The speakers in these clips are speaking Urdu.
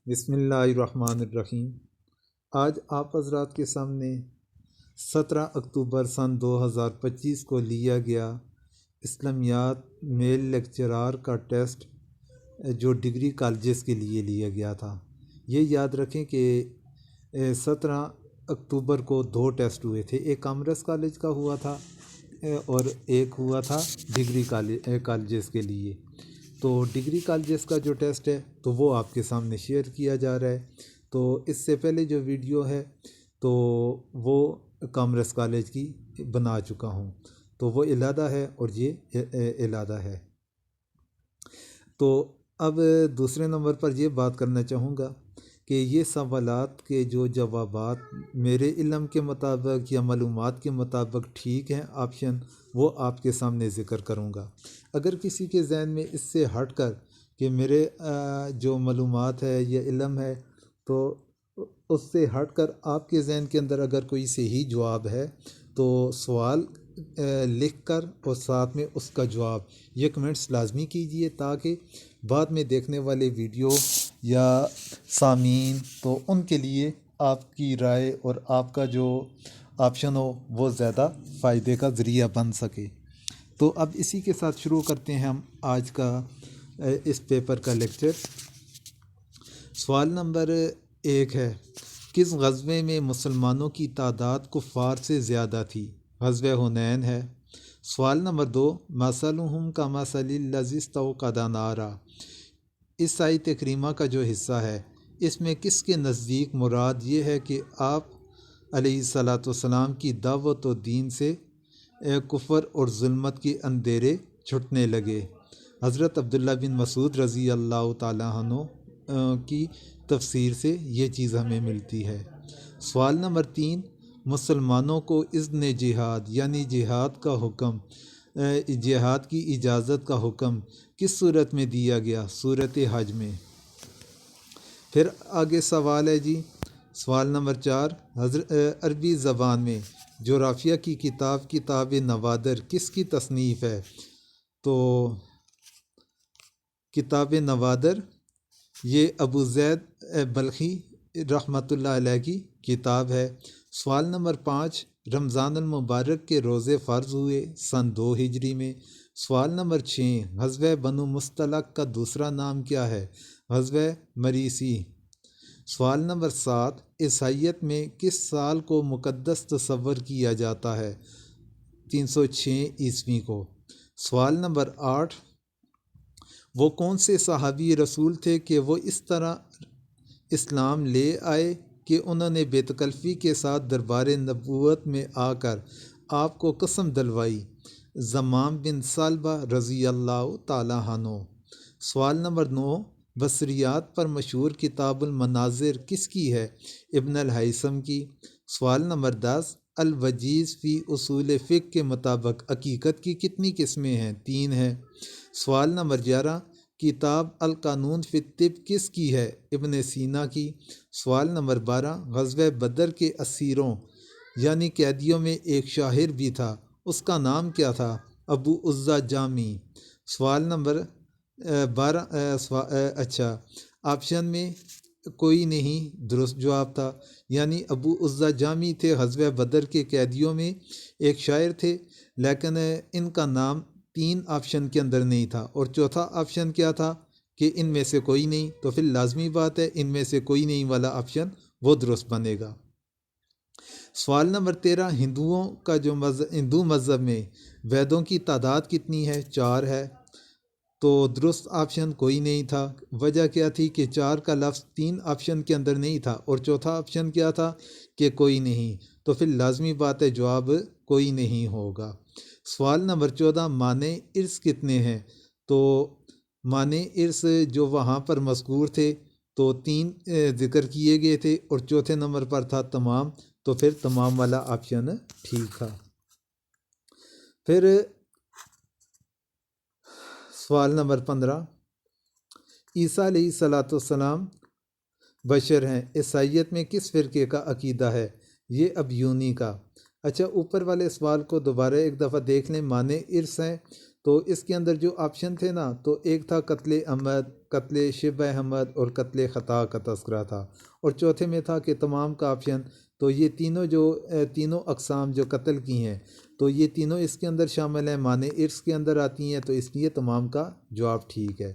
بسم اللہ الرحمن الرحیم۔ آج آپ حضرات کے سامنے 17 اکتوبر سن 2025 کو لیا گیا اسلامیات میل لیکچرار کا ٹیسٹ جو ڈگری کالجز کے لیے لیا گیا تھا۔ یہ یاد رکھیں کہ 17 اکتوبر کو 2 ٹیسٹ ہوئے تھے، ایک کامرس کالج کا ہوا تھا اور ایک ہوا تھا ڈگری کالجز کے لیے۔ تو ڈگری کالجز کا جو ٹیسٹ ہے تو وہ آپ کے سامنے شیئر کیا جا رہا ہے۔ تو اس سے پہلے جو ویڈیو ہے تو وہ کامرس کالج کی بنا چکا ہوں، تو وہ علادہ ہے اور یہ علادہ ہے۔ تو اب دوسرے نمبر پر یہ بات کرنا چاہوں گا کہ یہ سوالات کے جو جوابات میرے علم کے مطابق یا معلومات کے مطابق ٹھیک ہیں آپشن، وہ آپ کے سامنے ذکر کروں گا۔ اگر کسی کے ذہن میں اس سے ہٹ کر کہ میرے جو معلومات ہے یا علم ہے، تو اس سے ہٹ کر آپ کے ذہن کے اندر اگر کوئی صحیح جواب ہے تو سوال لکھ کر اور ساتھ میں اس کا جواب یہ کمنٹس لازمی کیجئے، تاکہ بعد میں دیکھنے والے ویڈیو یا سامعین تو ان کے لیے آپ کی رائے اور آپ کا جو آپشن ہو وہ زیادہ فائدے کا ذریعہ بن سکے۔ تو اب اسی کے ساتھ شروع کرتے ہیں ہم آج کا اس پیپر کا لیکچر۔ سوال نمبر 1 ہے، کس غزوے میں مسلمانوں کی تعداد کفار سے زیادہ تھی؟ غزوہ حنین ہے۔ سوال نمبر 2، مثلہم کمثل الذی استوقد نارا، اس آیت کریمہ کا جو حصہ ہے اس میں کس کے نزدیک مراد یہ ہے کہ آپ علیہ الصلاۃ والسلام کی دعوت و دین سے کفر اور ظلمت کے اندھیرے چھٹنے لگے؟ حضرت عبداللہ بن مسعود رضی اللہ تعالیٰ عنہ کی تفسیر سے یہ چیز ہمیں ملتی ہے۔ سوال نمبر 3، مسلمانوں کو اذن جہاد یعنی جہاد کا حکم، جہاد کی اجازت کا حکم کس صورت میں دیا گیا؟ سورۃ حج میں۔ پھر آگے سوال ہے جی، سوال نمبر 4، عربی زبان میں جغرافیہ کی کتاب نوادر کس کی تصنیف ہے؟ تو کتاب نوادر یہ ابو زید بلخی رحمۃ اللہ علیہ کی کتاب ہے۔ سوال نمبر 5، رمضان المبارک کے روزے فرض ہوئے سن 2 ہجری میں۔ سوال نمبر 6، غزوہ بنو مصطلق کا دوسرا نام کیا ہے؟ غزوہ مریسی۔ سوال نمبر 7، عیسائیت میں کس سال کو مقدس تصور کیا جاتا ہے؟ 306 عیسوی کو۔ سوال نمبر 8، وہ کون سے صحابی رسول تھے کہ وہ اس طرح اسلام لے آئے کہ انہوں نے بے تکلفی کے ساتھ دربار نبوت میں آ کر آپ کو قسم دلوائی؟ زمام بن ثعلبہ رضی اللہ تعالیٰ عنہ۔ سوال نمبر 9، بصریات پر مشہور کتاب المناظر کس کی ہے؟ ابن الہیثم کی۔ سوال نمبر 10، الوجیز فی اصول فقہ کے مطابق عقیقت کی کتنی قسمیں ہیں؟ 3 ہیں۔ سوال نمبر 11، کتاب القانون فی الطب کس کی ہے؟ ابن سینا کی۔ سوال نمبر 12، غزوہ بدر کے اسیروں یعنی قیدیوں میں ایک شاعر بھی تھا، اس کا نام کیا تھا؟ ابو عزہ جامی۔ سوال نمبر 12 آپشن میں کوئی نہیں درست جواب تھا، یعنی ابو عزہ جامی تھے غزوہ بدر کے قیدیوں میں ایک شاعر تھے، لیکن ان کا نام 3 آپشن کے اندر نہیں تھا، اور چوتھا آپشن کیا تھا کہ ان میں سے کوئی نہیں، تو پھر لازمی بات ہے ان میں سے کوئی نہیں والا آپشن وہ درست بنے گا۔ سوال نمبر 13، ہندوؤں کا جو ہندو مذہب میں ویدوں کی تعداد کتنی ہے؟ 4 ہے، تو درست آپشن کوئی نہیں تھا۔ وجہ کیا تھی کہ 4 کا لفظ 3 آپشن کے اندر نہیں تھا، اور چوتھا آپشن کیا تھا کہ کوئی نہیں، تو پھر لازمی بات ہے جواب کوئی نہیں ہوگا۔ سوال نمبر 14، معنی ارث کتنے ہیں؟ تو معنی ارث جو وہاں پر مذکور تھے تو 3 ذکر کیے گئے تھے، اور چوتھے نمبر پر تھا تمام، تو پھر تمام والا آپشن ٹھیک تھا۔ پھر سوال نمبر 15، عیسیٰ علیہ الصلاۃ والسلام بشر ہیں، عیسائیت میں کس فرقے کا عقیدہ ہے؟ یہ ابیونی کا۔ اچھا، اوپر والے سوال کو دوبارہ ایک دفعہ دیکھ لیں، معنی ارث ہیں تو اس کے اندر جو آپشن تھے نا، تو ایک تھا قتل عمد، قتل شبہ عمد اور قتل خطا کا تذکرہ تھا، اور چوتھے میں تھا کہ تمام کا آپشن۔ تو یہ تینوں اقسام جو قتل کی ہیں، تو یہ تینوں اس کے اندر شامل ہیں، معنی ارث کے اندر آتی ہیں، تو اس لیے تمام کا جواب ٹھیک ہے۔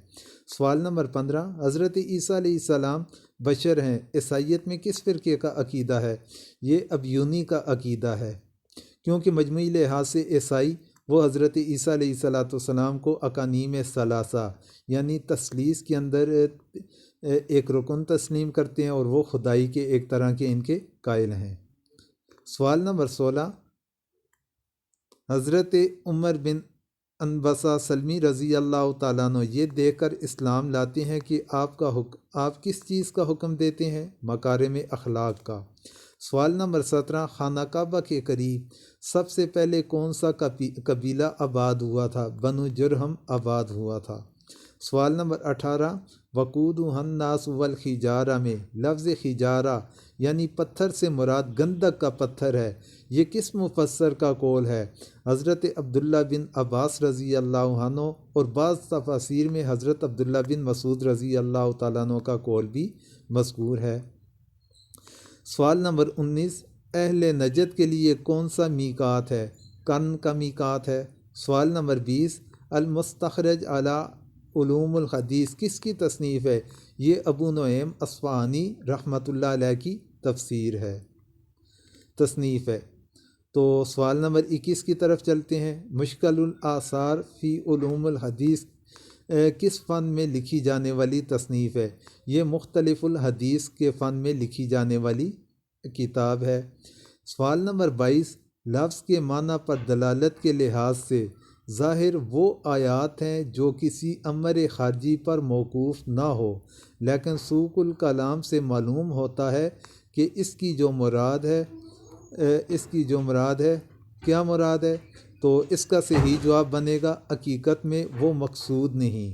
سوال نمبر 15، حضرت عیسیٰ علیہ السلام بشر ہیں، عیسائیت میں کس فرقے کا عقیدہ ہے؟ یہ ابیونی کا عقیدہ ہے، کیونکہ مجموعی لحاظ سے عیسائی وہ حضرت عیسیٰ علیہ السلام کو اقانیم ثلاثہ یعنی تثلیث کے اندر ایک رکن تسلیم کرتے ہیں، اور وہ خدائی کے ایک طرح کے ان کے قائل ہیں۔ سوال نمبر 16، حضرت عمر بن انبسہ سلمی رضی اللہ تعالیٰ عنہ یہ دیکھ کر اسلام لاتے ہیں کہ آپ کس چیز کا حکم دیتے ہیں؟ مکارم اخلاق کا۔ سوال نمبر 17، خانہ کعبہ کے قریب سب سے پہلے کون سا قبیلہ آباد ہوا تھا؟ بنو جرہم آباد ہوا تھا۔ سوال نمبر 18، وقودہ الناس والحجارہ میں لفظ حجارہ یعنی پتھر سے مراد گندک کا پتھر ہے، یہ کس مفسر کا قول ہے؟ حضرت عبداللہ بن عباس رضی اللہ عنہ، اور بعض تفاسیر میں حضرت عبداللہ بن مسعود رضی اللہ تعالیٰ عنہ کا قول بھی مذکور ہے۔ سوال نمبر 19، اہل نجد کے لیے کون سا میقات ہے؟ قرن کا میقات ہے۔ سوال نمبر 20، المستخرج علی علوم الحدیث کس کی تصنیف ہے؟ یہ ابو نعیم اصفہانی رحمۃ اللہ علیہ کی تصنیف ہے۔ تو سوال نمبر 21 کی طرف چلتے ہیں۔ مشکل الاثار فی علوم الحدیث کس فن میں لکھی جانے والی تصنیف ہے؟ یہ مختلف الحدیث کے فن میں لکھی جانے والی کتاب ہے۔ سوال نمبر 22، لفظ کے معنی پر دلالت کے لحاظ سے ظاہر وہ آیات ہیں جو کسی امر خارجی پر موقوف نہ ہو، لیکن سوق الکلام سے معلوم ہوتا ہے کہ اس کی جو مراد ہے کیا مراد ہے؟ تو اس کا صحیح جواب بنے گا حقیقت میں وہ مقصود نہیں۔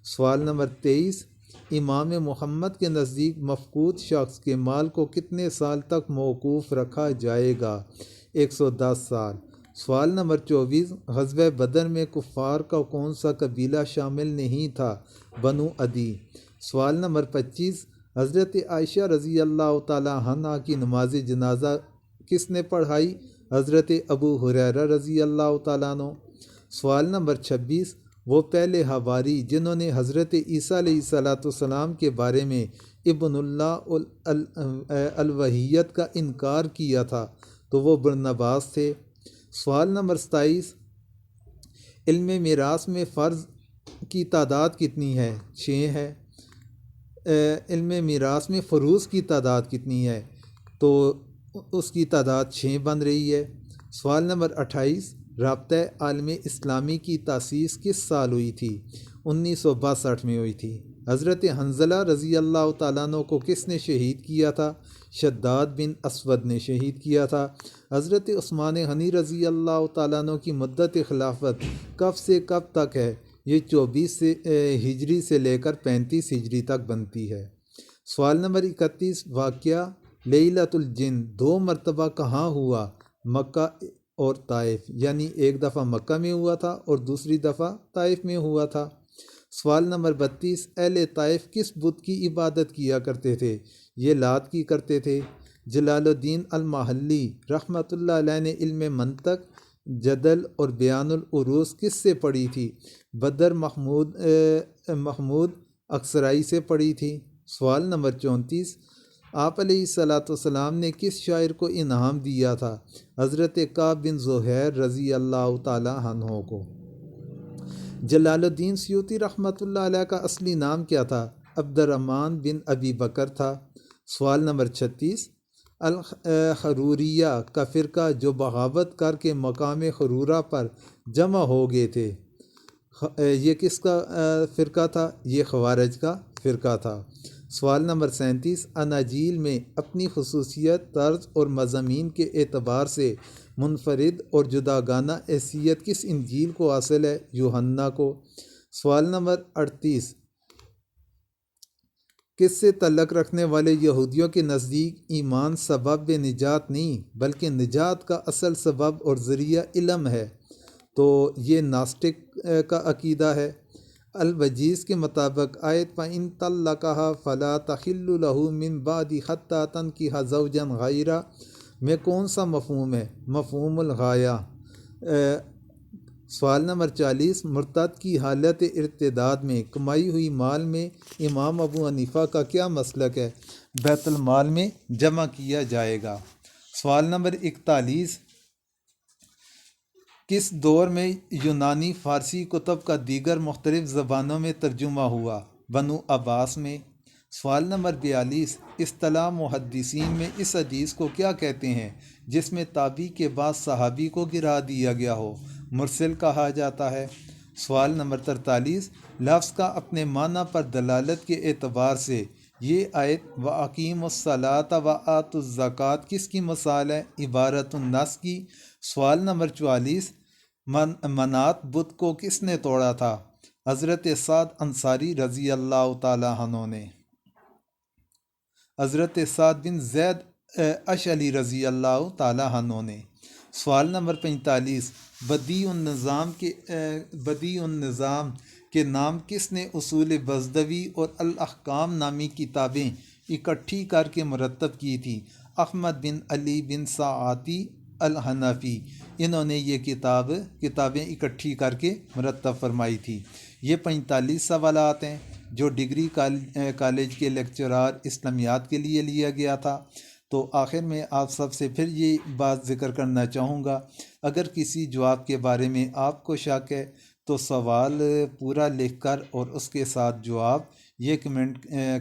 سوال نمبر 23، امام محمد کے نزدیک مفقود شخص کے مال کو کتنے سال تک موقوف رکھا جائے گا؟ 110 سال۔ سوال نمبر 24، غزوہ بدر میں کفار کا کون سا قبیلہ شامل نہیں تھا؟ بنو عدی۔ سوال نمبر 25، حضرت عائشہ رضی اللہ تعالیٰ عنہ کی نماز جنازہ کس نے پڑھائی؟ حضرت ابو ہریرہ رضی اللہ تعالیٰ عنہ۔ سوال نمبر 26، وہ پہلے حواری جنہوں نے حضرت عیسیٰ علیہ السلام کے بارے میں ابن اللہ الوحیت کا انکار کیا تھا، تو وہ برنباس تھے۔ سوال نمبر 27، علم میراث میں فرض کی تعداد کتنی ہے؟ 6 ہے۔ علم میراث میں فروض کی تعداد کتنی ہے؟ تو اس کی تعداد 6 بن رہی ہے۔ سوال نمبر 28، رابطہ عالم اسلامی کی تاسیس کس سال ہوئی تھی؟ 1962 میں ہوئی تھی۔ حضرت حنظلہ رضی اللہ تعالیٰ عنہ کو کس نے شہید کیا تھا؟ شداد بن اسود نے شہید کیا تھا۔ حضرت عثمان غنی رضی اللہ تعالیٰ عنہ کی مدت خلافت کب سے کب تک ہے؟ یہ 24 ہجری سے لے کر 35 ہجری تک بنتی ہے۔ سوال نمبر 31، واقعہ لیلۃ الجن 2 مرتبہ کہاں ہوا؟ مکہ اور طائف، یعنی ایک دفعہ مکہ میں ہوا تھا اور دوسری دفعہ طائف میں ہوا تھا۔ سوال نمبر 32، اہل طائف کس بت کی عبادت کیا کرتے تھے؟ یہ لات کی کرتے تھے۔ جلال الدین المحلی رحمۃ اللہ علیہ نے علم منطق، جدل اور بیان العروض کس سے پڑھی تھی؟ بدر محمود اکثرائی سے پڑھی تھی۔ سوال نمبر 34، آپ علیہ السلام نے کس شاعر کو انعام دیا تھا؟ حضرت کعب بن زہیر رضی اللہ تعالیٰ عنہ کو۔ جلال الدین سیوطی رحمۃ اللہ علیہ کا اصلی نام کیا تھا؟ عبد الرحمن بن ابی بکر تھا۔ سوال نمبر 36، الحروریہ کا فرقہ جو بغاوت کر کے مقام خرورہ پر جمع ہو گئے تھے، یہ کس کا فرقہ تھا؟ یہ خوارج کا فرقہ تھا۔ سوال نمبر 37، اناجیل میں اپنی خصوصیت، طرز اور مضامین کے اعتبار سے منفرد اور جداگانہ حیثیت کس انجیل کو حاصل ہے؟ یوحنا کو۔ سوال نمبر 38، کس سے تعلق رکھنے والے یہودیوں کے نزدیک ایمان سبب نجات نہیں بلکہ نجات کا اصل سبب اور ذریعہ علم ہے؟ تو یہ ناسٹک کا عقیدہ ہے۔ الوجیز کے مطابق آیت فَإِن طَلَّقَهَا فَلَا تَحِلُّ لَهُ مِن بَعْدِ حَتَّى تَنكِحَ زَوْجًا غَيْرَهُ میں کون سا مفہوم ہے؟ مفہوم الغایہ۔ سوال نمبر 40، مرتد کی حالت ارتداد میں کمائی ہوئی مال میں امام ابو حنیفہ کا کیا مسلک ہے؟ بیت المال میں جمع کیا جائے گا۔ سوال نمبر 41، کس دور میں یونانی فارسی کتب کا دیگر مختلف زبانوں میں ترجمہ ہوا؟ بنو عباس میں۔ سوال نمبر 42، اصطلاح محدثین میں اس حدیث کو کیا کہتے ہیں جس میں تابعی کے بعد صحابی کو گرا دیا گیا ہو؟ مرسل کہا جاتا ہے۔ سوال نمبر 43، لفظ کا اپنے معنی پر دلالت کے اعتبار سے یہ آیت وَأَقِیمُوا الصَّلَاةَ وَآتُوا الزَّکَاةَ کس کی مثال ہے؟ عبارت الناس کی۔ سوال نمبر 44، منات بت کو کس نے توڑا تھا؟ حضرت سعد انصاری رضی اللہ تعالیٰ عنہ نے۔ حضرت سعد بن زید اشعری رضی اللہ تعالیٰ عنہ نے۔ سوال نمبر 45، بدیع النظام کے نام کس نے اصول بزدوی اور الاحکام نامی کتابیں اکٹھی کر کے مرتب کی تھی؟ احمد بن علی بن ساعتی الحنفی، انہوں نے یہ کتابیں اکٹھی کر کے مرتب فرمائی تھی۔ یہ 45 سوالات ہیں جو ڈگری کالج کے لیکچرار اسلامیات کے لیے لیا گیا تھا۔ تو آخر میں آپ سب سے پھر یہ بات ذکر کرنا چاہوں گا، اگر کسی جواب کے بارے میں آپ کو شک ہے تو سوال پورا لکھ کر اور اس کے ساتھ جواب یہ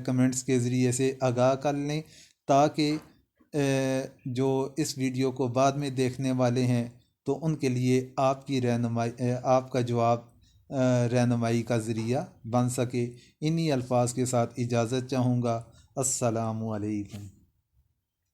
کمنٹس کے ذریعے سے آگاہ کر لیں، تاکہ جو اس ویڈیو کو بعد میں دیکھنے والے ہیں تو ان کے لیے آپ کا جواب رہنمائی کا ذریعہ بن سکے۔ انہی الفاظ کے ساتھ اجازت چاہوں گا۔ السلام علیکم۔